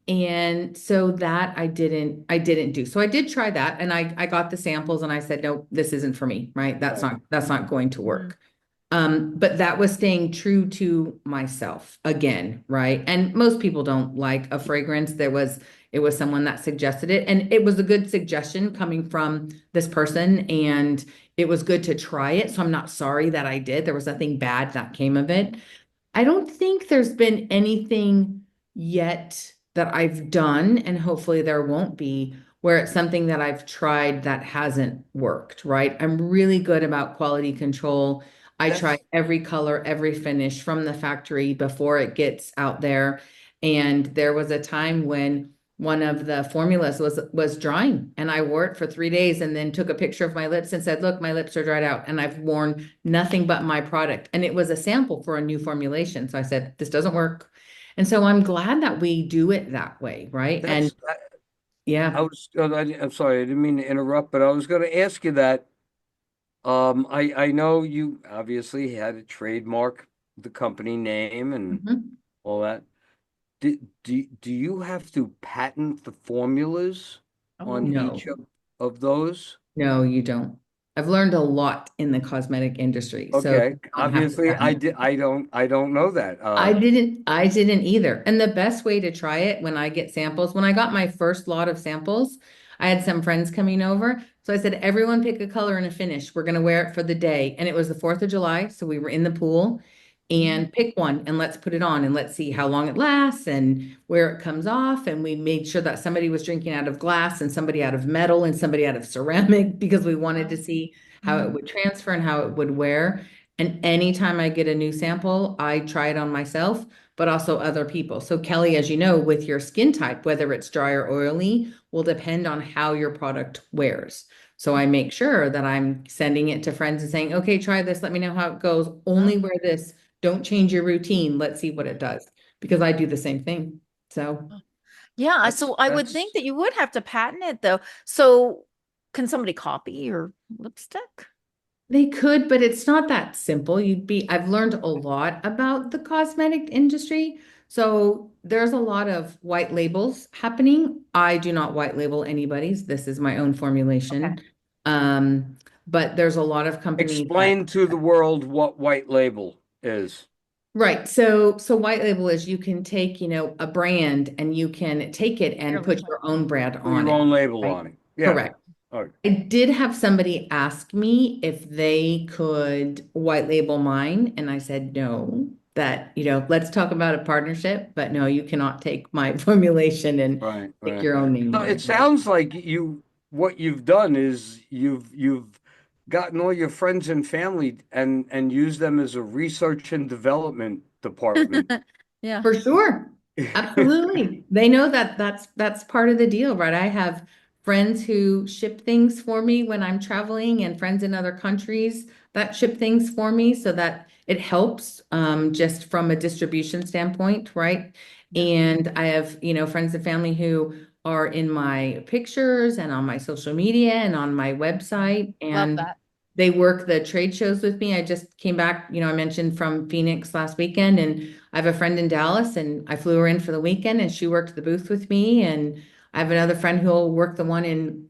and so that I didn't do. So I did try that, and I got the samples, and I said, "No, this isn't for me, right? That's Right. not going to Mhm. work." But that was staying true to myself again, right? And most people don't like a fragrance. It was someone that suggested it, and it was a good suggestion coming from this person, and it was good to try it. So I'm not sorry that I did. There was nothing bad that came of it. I don't think there's been anything yet that I've done, and hopefully there won't be, where it's something that I've tried that hasn't worked, right? I'm really good about quality control. I try That's every color, every finish from the factory before it gets out there. And there was a time when one of the formulas was drying, and I wore it for 3 days and then took a picture of my lips and said, "Look, my lips are dried out and I've worn nothing but my product." And it was a sample for a new formulation. So I said, "This doesn't work." And so I'm glad that we do it that way, right? And that's I yeah. was I'm sorry, I didn't mean to interrupt, but I was going to ask you that. I know you obviously had to trademark the company name and Mhm. all that. Do you have to patent the formulas on Oh, each No, of those? no, you don't. I've learned a lot in the cosmetic industry, so Okay, you don't have to obviously patent it. I don't know that. I didn't either. And the best way to try it when I get samples, when I got my first lot of samples, I had some friends coming over. So I said, "Everyone pick a color and a finish. We're going to wear it for the day." And it was the 4th of July. So we were in the pool mhm. and pick one and let's put it on and let's see how long it lasts and where it comes off. And we made sure that somebody was drinking out of glass and somebody out of metal and somebody out of ceramic because we wanted to Wow. see how it Mhm. would transfer and how it would wear. And anytime I get a new sample, I try it on myself, but also other people. So, Kelly, as you know, with your skin type, whether it's dry or oily, will depend on how your product wears. So, I make sure that I'm sending it to friends and saying, "Okay, try this. Let me know how it goes. Huh? Only wear this. Don't change your routine. Let's see what it does." Because I do the same thing. So, Yeah, That's so I would think that's that you would have to patent it though. So can somebody copy your lipstick? they could, but it's not that simple. I've learned a lot about the cosmetic industry. So there's a lot of white labels happening. I do not white label anybody's. This is my own Okay. formulation. Um, but there's a lot of companies that, explain to the world what white label is. right. So white label is you can take, a brand and you can take it Here, and let me put try. your own brand Put on your it, own label right? on it. Yeah. Correct. Oh, I did have somebody ask me if they could white label mine, and I said no. That, let's talk about a partnership, but no, you cannot take my formulation and right, stick right. your own name So on it it, right? sounds like what you've done is you've gotten all your friends and family and used them as a research and development department. Yeah. For sure. Absolutely. They know that that's part of the deal, right? I have friends who ship things for me when I'm traveling and friends in other countries that ship things for me so that it helps just from a distribution standpoint, right? Yeah. And I have, friends and family who are in my pictures and on my social media and on my website, Love and that. they work the trade shows with me. I just came back, I mentioned from Phoenix last weekend, and I have a friend in Dallas, and I flew her in for the weekend, and she worked the booth with me. And I have another friend who'll work the one in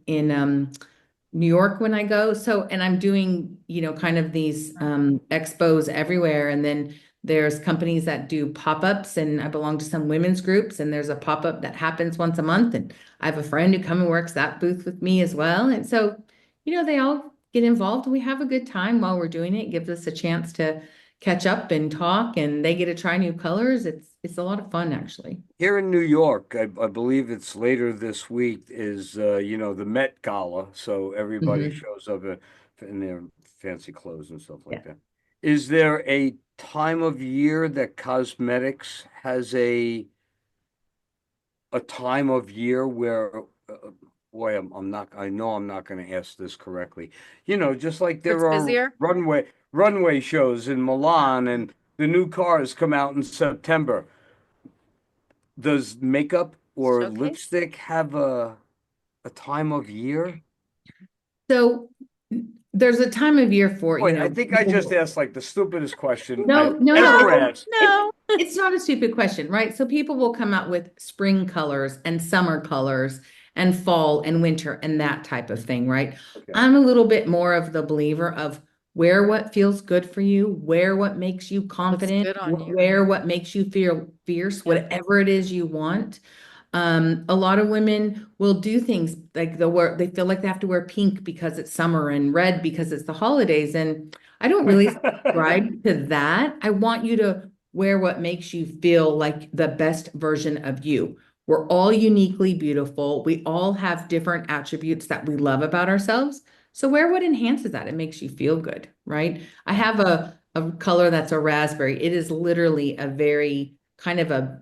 New York when I go. So, and I'm doing, kind of these expos everywhere. And then there's companies that do pop-ups, and I belong to some women's groups, and there's a pop-up that happens once a month. And I have a friend who come and works that booth with me as well. And so, they all get involved and we have a good time while we're doing it. It gives us a chance to catch up and talk, and they get to try new colors. It's a lot of fun actually. Here in New York, I believe it's later this week, is the Met Gala, so everybody Mhm. shows up in their fancy clothes and stuff like Yeah. that. Is there a time of year that cosmetics has a time of year where boy, I'm not, I know I'm not going to ask this correctly. Just like It's there are busier. runway shows in Milan and the new cars come out in September. Does makeup or Showcase. lipstick have a time of year? So there's a time of year for, Boy, I think I just people. asked like the stupidest question No, I've no, no. ever It's asked. it's No. it's not a stupid question, right? So people will come out with spring colors and summer colors and fall and winter and that type of thing, right? Okay. I'm a little bit more of the believer of wear what feels good for you, wear what makes you Looks confident, good on you. wear what makes you feel fierce, Yeah. whatever it is you want. A lot of women will do things like they feel like they have to wear pink because it's summer and red because it's the holidays. And I don't really subscribe to that. I want you to wear what makes you feel like the best version of you. We're all uniquely beautiful. We all have different attributes that we love about ourselves. So wear what enhances that. It makes you feel good, right? I have a color that's a raspberry. It is literally a very kind of a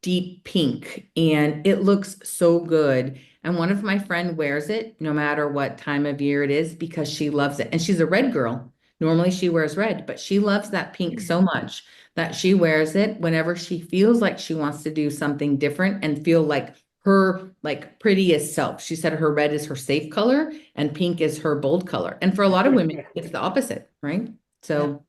deep pink, and it looks so good. And one of my friend wears it no matter what time of year it is because she loves it. And she's a red girl. Normally she wears red, but she loves that pink so much that she wears it whenever she feels like she wants to do something different and feel like her like prettiest self. She said her red is her safe color and pink is her bold color. And for a lot of women, it's the opposite, right? Yeah. So,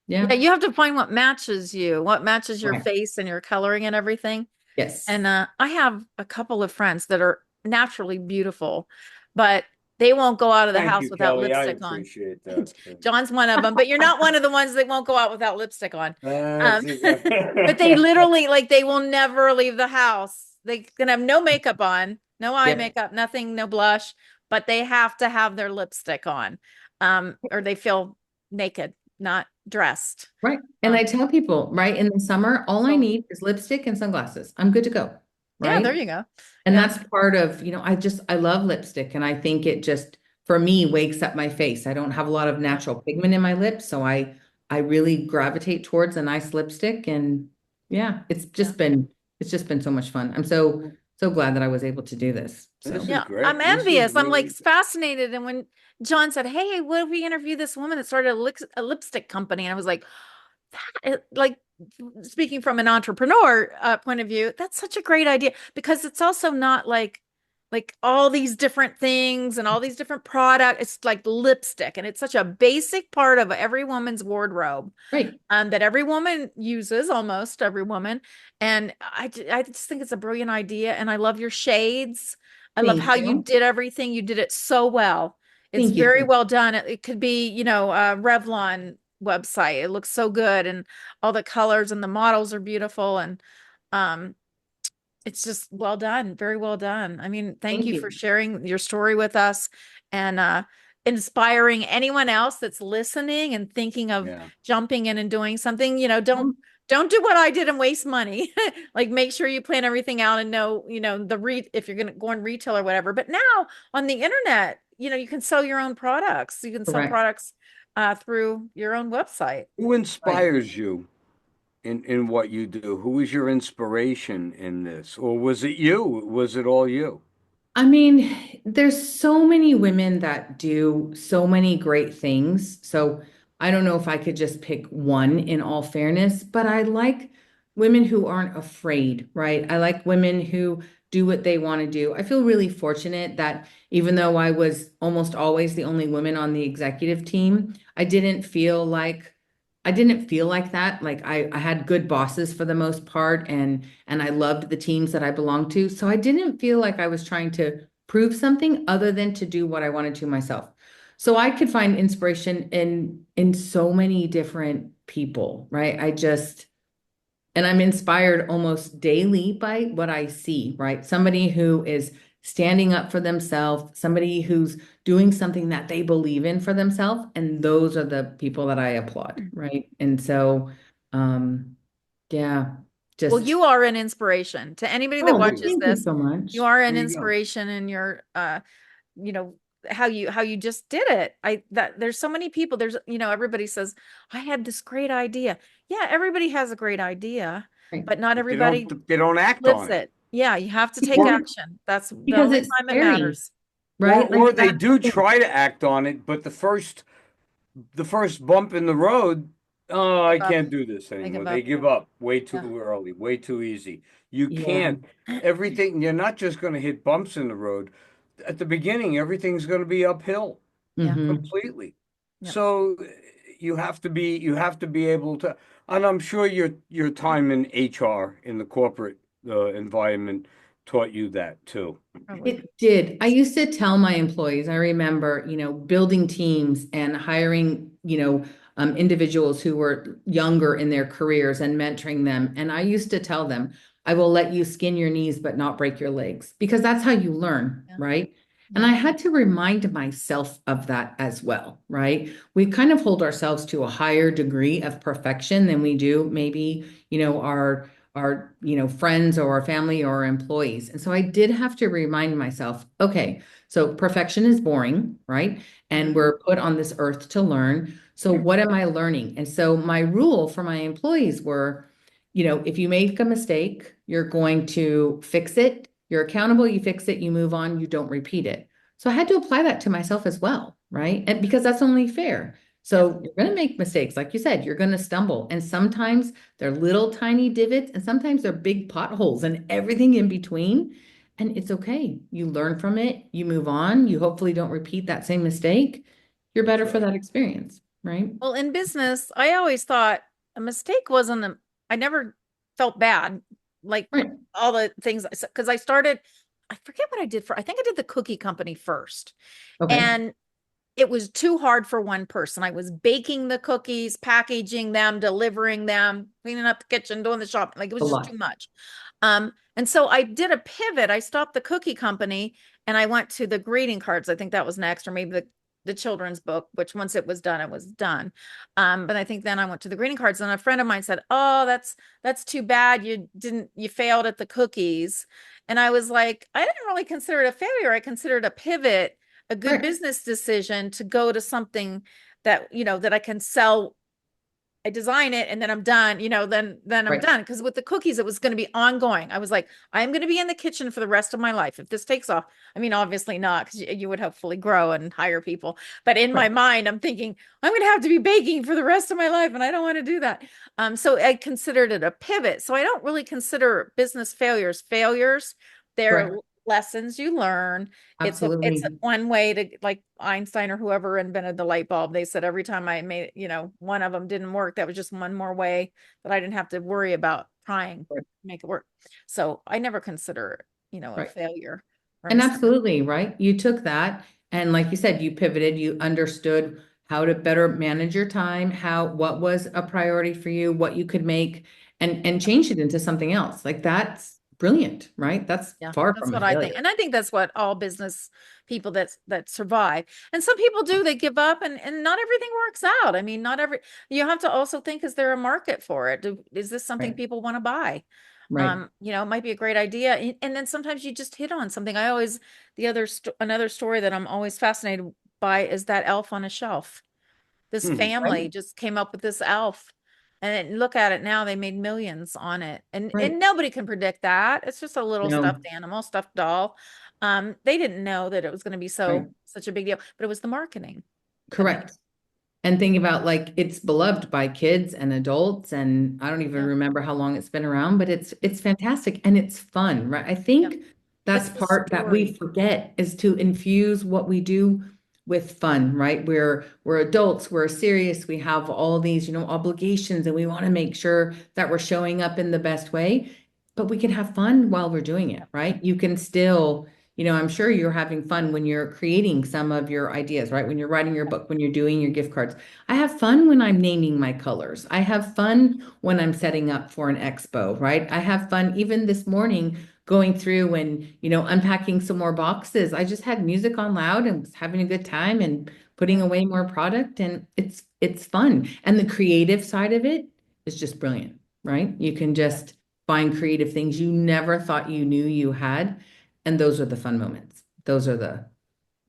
Yeah, yeah. you have to find what matches you, what matches your Right. face and your coloring and everything. Yes. And I have a couple of friends that are naturally beautiful, but they won't go out of the Thank house you, without Kelly. I lipstick on. appreciate that. John's one of them, but you're not one of the ones that won't go out without lipstick on. That's Um, but they it. literally, like, they will never leave the house. They can have no makeup on, no eye Yep. makeup, nothing, no blush, but they have to have their lipstick on, or they feel naked, not dressed. Right. And I Um, tell people, right, in the summer, all I so need is lipstick and sunglasses. I'm good to go. yeah, there Right. you go. And Yeah. that's part of, I love lipstick and I think it just, for me, wakes up my face. I don't have a lot of Yeah. natural pigment in my lips. So I really gravitate towards a nice lipstick. And yeah, Yeah. it's just been so much fun. I'm so glad that I was able to do this. This So, is Yeah, I'm great. This is envious. I'm like really fascinated. And when John said, "Hey, what if we interview this woman that started a lipstick company?" And I was like, like speaking from an entrepreneur point of view, that's such a great idea because it's also not like all these different things and all these different products. It's like lipstick, and it's such a basic part of every woman's wardrobe right. that every woman uses, almost every woman. And I just think it's a brilliant idea. And I love your shades. I love Thank how you you. did everything. You did it so well. It's Thank you. very well done. It could be, a Revlon website. It looks so good. And all the colors and the models are beautiful. And um, It's just well done, very well done. I mean, thank Thank you for you. sharing your story with us and inspiring anyone else that's listening and thinking of Yeah. jumping in and doing something. You know, Um, don't do what I did and waste money. Like make sure you plan everything out and know, the if you're going to go on retail or whatever. But now on the internet, you can sell your own products. You can sell Correct. products through your own website. Who Right. inspires you in what you do? Who is your inspiration in this? Or was it you? Was it all you? I mean, there's so many women that do so many great things. So I don't know if I could just pick one in all fairness, but I like women who aren't afraid, right? I like women who do what they want to do. I feel really fortunate that even though I was almost always the only woman on the executive team, I didn't feel like that. Like I had good bosses for the most part, and I loved the teams that I belonged to. So I didn't feel like I was trying to prove something other than to do what I wanted to myself. So I could find inspiration in so many different people, right? And I'm inspired almost daily by what I see, right? Somebody who is standing up for themselves, somebody who's doing something that they believe in for themselves, and those are the people that I applaud, right? And so, um, yeah, Well, just you are an inspiration to anybody that oh, watches thank you this. so You much. are There an you go. inspiration in your you know, how you just did it. That there's so many people. Everybody says, I had this great idea. Yeah, everybody has a great idea, Right. but not But everybody they don't act lives on it. it. Yeah, you have to take Because action. That's the because only it's time it scary, matters. right? Or Like they that's do the thing. try to act on it, but the first bump in the road, oh, Give I up. can't do this I anymore. give They up. give up way Yeah. too early, way too easy. You Yeah. can't. Everything, you're not just going to hit bumps in the road. At the beginning, everything's going to be uphill Yeah. Hmm. completely. Yep. So you have to be able to, and I'm sure your time in HR in the corporate environment taught you that too. Probably. It did. I used to tell my employees, I remember, building teams and hiring, individuals who were younger in their careers and mentoring them. And I used to tell them, I will let you skin your knees, but not break your legs, because that's how you learn, Yeah. right? And Yeah. I had to remind myself of that as well, right? We kind of hold ourselves to a higher degree of perfection than we do maybe, our friends or our family or our employees. And so I did have to remind myself, okay, so perfection is boring, right? And Mhm. we're put on this earth to learn. So what am I learning? And so my rule for my employees were, if you make a mistake, you're going to fix it. You're accountable, you fix it, you move on, you don't repeat it. So I had to apply that to myself as well, right? And because that's only fair. Yeah. So you're going to make mistakes. Like you said, you're going to stumble. And sometimes they're little tiny divots, and sometimes they're big potholes and everything in between. And it's okay. You learn from it, you move on, you hopefully don't repeat that same mistake. You're That's better for right. that experience, right? Well, in business, I always thought a mistake wasn't I never felt bad. Like Right. all the things, because I forget what I did I think I did the cookie company first. Okay. And it was too hard for one person. I was baking the cookies, packaging them, delivering them, cleaning up the kitchen, doing the shopping. Like it A was just lot. too much. And so I did a pivot. I stopped the cookie company and I went to the greeting cards. I think that was next, or maybe the children's book, which once it was done, it was done. But I think then I went to the greeting cards, and a friend of mine said, "Oh, that's too bad. You failed at the cookies." And I was like, I didn't really consider it a failure. I considered it a pivot, a good Right. business decision to go to something that I can sell. I design it and then I'm done, then I'm Right. done. Because with the cookies, it was going to be ongoing. I was like, I'm going to be in the kitchen for the rest of my life. If this takes off, I mean, obviously not, because you would hopefully grow and hire people. But in my Right. mind, I'm thinking, I'm going to have to be baking for the rest of my life, and I don't want to do that. So I considered it a pivot. So I don't really consider business failures. They're Correct. lessons you learn. It's Absolutely. one way to, like Einstein or whoever invented the light bulb. They said every time I made, one of them didn't work, that was just one more way that I didn't have to worry about trying to Right. make it work. So I never consider it, a Right. failure or a And mistake. absolutely, right? You took that and like you said, you pivoted, you understood how to better manage your time, what was a priority for you, what you could make and changed it into something else. Like brilliant, right? That's Yeah, far that's from a what I think. failure. And I think that's what all business people that survive. And some people do, they give up and not everything works out. I mean, not every, you have to also think, is there a market for it? Is this something Right. people want to buy? Right. It might be a great idea. And then sometimes you just hit on something. Another story that I'm always fascinated by is that elf on a shelf. This Mhm. family just came up with this elf. And look at it now, they made millions on it. And Right. nobody can predict that. It's just a little No. stuffed animal, stuffed doll. They didn't know that it was going to be Right. such a big deal, but it was the marketing that made it. Correct. And think about like it's beloved by kids and adults, and I don't even Yeah. remember how long it's been around, but it's fantastic and it's fun, right? I Yeah. think that's It's the part that we story. forget is to infuse what we do with fun, right? We're adults, we're serious, we have all these, obligations, and we want to make sure that we're showing up in the best way, but we can have fun while we're doing it, right? You can still, I'm sure you're having fun when you're creating some of your ideas, right? When you're writing your book, when you're doing your gift cards. I have fun when I'm naming my colors. I have fun when I'm setting up for an expo, right? I have fun even this morning going through and, unpacking some more boxes. I just had music on loud and was having a good time and putting Yeah. away more product, and it's fun. And the creative side of it is just brilliant, right? You can just find creative things you never thought you knew you had, and those are the fun moments.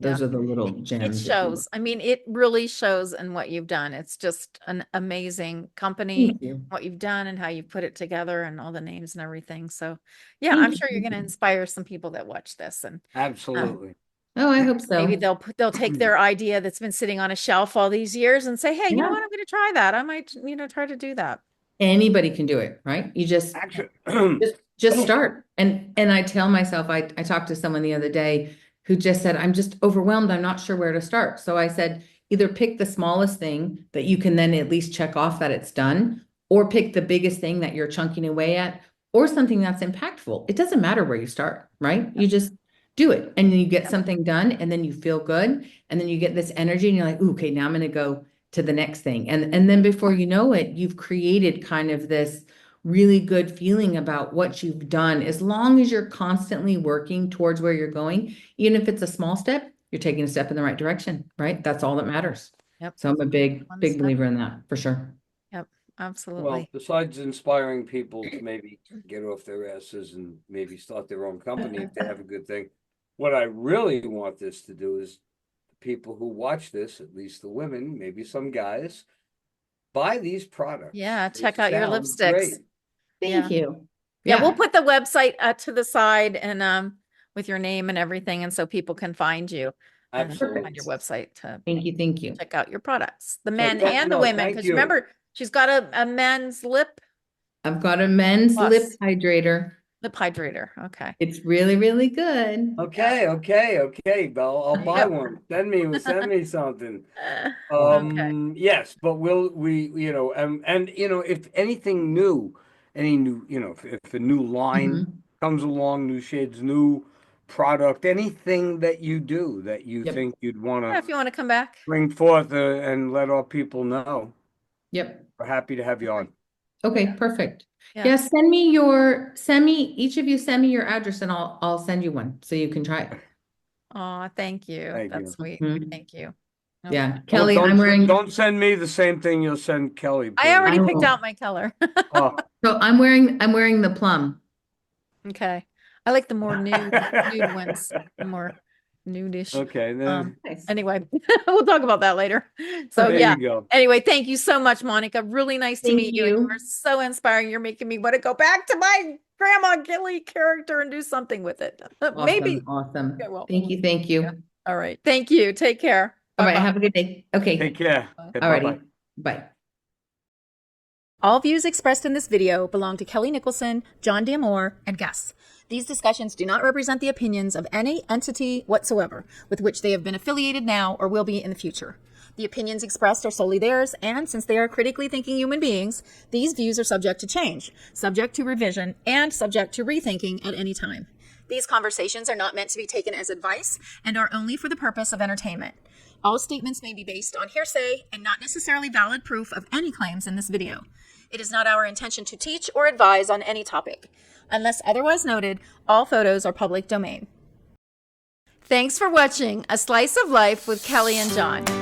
Yeah. Those are the little It gems, if you will. shows. I mean, it really shows in what you've done. It's just an amazing company, Thank you. what you've done and how you put it together and all the names and everything. So, yeah, I'm Thank sure you're you. going to inspire some people that watch this and Absolutely. Oh, I hope maybe so. they'll take their idea that's been sitting on a shelf all these years and say, "Hey, you know Yeah. what? I'm going to try that. I might, try to do that." Anybody can do it, right? You just Actually, just start. And I tell myself, I talked to someone the other day who just said, I'm just overwhelmed. I'm not sure where to start. So I said, either pick the smallest thing that you can then at least check off that it's done, or pick the biggest thing that you're chunking away at, or something that's impactful. It doesn't matter where you start, right? You just do it and then you get Yep. something done and then you feel good. And then you get this energy and you're like, ooh, okay, now I'm going to go to the next thing. And then before you know it, you've created kind of this really good feeling about what you've done. As long as you're constantly working towards where you're going, even if it's a small step, you're taking a step in the right direction, right? That's all that matters. Yep. So I'm a big, One big step. believer in that for sure. Yep. well, Absolutely. besides inspiring people to maybe get off their asses and maybe start their own company if they have a good thing, what I really want this to do is the people who watch this, at least the women, maybe some guys, buy these products. Yeah. They Check out your sound lipsticks. great. Yeah. Thank you. Yeah, we'll Yeah, put the website to the side and with your name and everything, and so people can find you and Absolutely. find your perfect. website to Thank you. Thank you. check out your products, the So men and the no, women. thank Because you. remember, she's got a men's I've got a men's lip plus hydrator. lip hydrator. Okay. It's really, really good. Okay, okay. I'll There you buy go. one. Send me something. Okay. Yes, but and if anything new, any new, if a new line Mhm. comes along, new shades, new product, anything that you do that you Yep. think you'd want Yeah, to if you want to come back. bring forth and let our people know, Yep. we're happy to have you on. Okay, perfect. Yeah. Yeah, each of you send me your address and I'll send you one so you can try it. Oh, thank you. Thank That's you. sweet. Mhm. Thank you. Nope. Yeah, Kelly, Don't send me the same thing you'll send Kelly, I please. already I picked will. out my color. Oh. So I'm wearing the plum. Okay. I like the more nude ones, the more nudish. Okay, Um, then Nice. anyway, we'll talk about that later. So there yeah. you go. Anyway, thank you so much, Monica. Really nice to Thank meet you. And you are you. so inspiring. You're making me want to go back to my Grandma Gilly character and do something with it. Awesome. Maybe. Awesome. Okay, well, Thank you. Thank yeah. you. All right. Thank you. Take care. All right. Bye-bye. Have a good day. Take Okay. care. Okay, bye-bye. Alrighty. Bye. All views expressed in this video belong to Kelly Nicholson, John D'Amore, and guests. These discussions do not represent the opinions of any entity whatsoever with which they have been affiliated now or will be in the future. The opinions expressed are solely theirs, and since they are critically thinking human beings, these views are subject to change, subject to revision, and subject to rethinking at any time. These conversations are not meant to be taken as advice and are only for the purpose of entertainment. All statements may be based on hearsay and not necessarily valid proof of any claims in this video. It is not our intention to teach or advise on any topic. Unless otherwise noted, all photos are public domain. Thanks for watching A Slice of Life with Kellie and Jon.